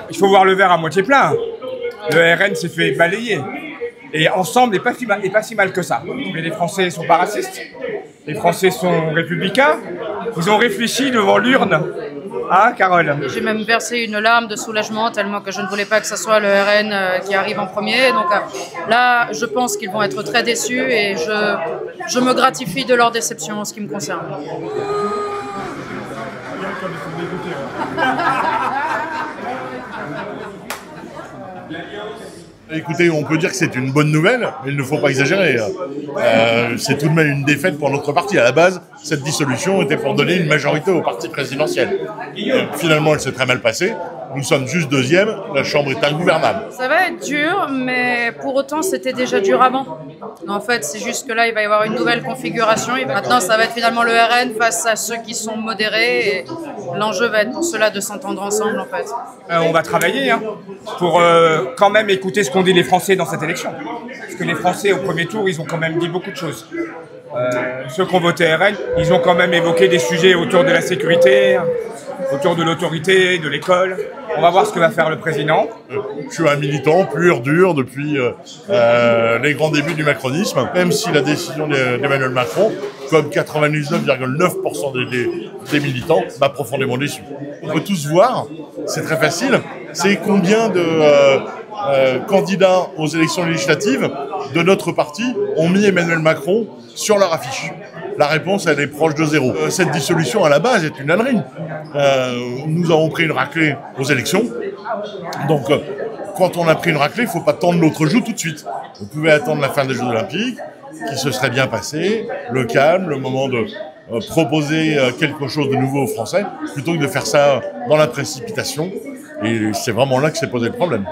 Il faut voir le verre à moitié plein. Le RN s'est fait balayer. Et ensemble, n'est pas si mal que ça. Mais les Français ne sont pas racistes. Les Français sont républicains. Ils ont réfléchi devant l'urne. Hein, Carole? J'ai même versé une larme de soulagement tellement que je ne voulais pas que ce soit le RN qui arrive en premier. Donc là, je pense qu'ils vont être très déçus et je me gratifie de leur déception en ce qui me concerne. Écoutez, on peut dire que c'est une bonne nouvelle, mais il ne faut pas exagérer. C'est tout de même une défaite pour notre parti. À la base, cette dissolution était pour donner une majorité au parti présidentiel. Finalement, elle s'est très mal passée. Nous sommes juste deuxième, la Chambre est ingouvernable. Ça va être dur, mais pour autant, c'était déjà dur avant. En fait, c'est juste que là, il va y avoir une nouvelle configuration. Et maintenant, ça va être finalement le RN face à ceux qui sont modérés. Et l'enjeu va être pour cela de s'entendre ensemble, en fait. On va travailler pour quand même écouter ce qu'ont dit les Français dans cette élection. Parce que les Français, au premier tour, ils ont quand même dit beaucoup de choses. Ceux qui ont voté RN, ils ont quand même évoqué des sujets autour de la sécurité, autour de l'autorité, de l'école. On va voir ce que va faire le président. Je suis un militant pur, dur, depuis les grands débuts du macronisme, même si la décision d'Emmanuel Macron, comme 99,9% des militants, m'a profondément déçu. On peut tous voir, c'est très facile, c'est combien de candidats aux élections législatives de notre parti ont mis Emmanuel Macron sur leur affiche. La réponse, elle est proche de zéro. Cette dissolution, à la base, est une ânerie. Nous avons pris une raclée aux élections. Donc, quand on a pris une raclée, il ne faut pas tendre l'autre joue tout de suite. Vous pouvez attendre la fin des Jeux Olympiques, qui se serait bien passé, le calme, le moment de proposer quelque chose de nouveau aux Français, plutôt que de faire ça dans la précipitation. Et c'est vraiment là que s'est posé le problème.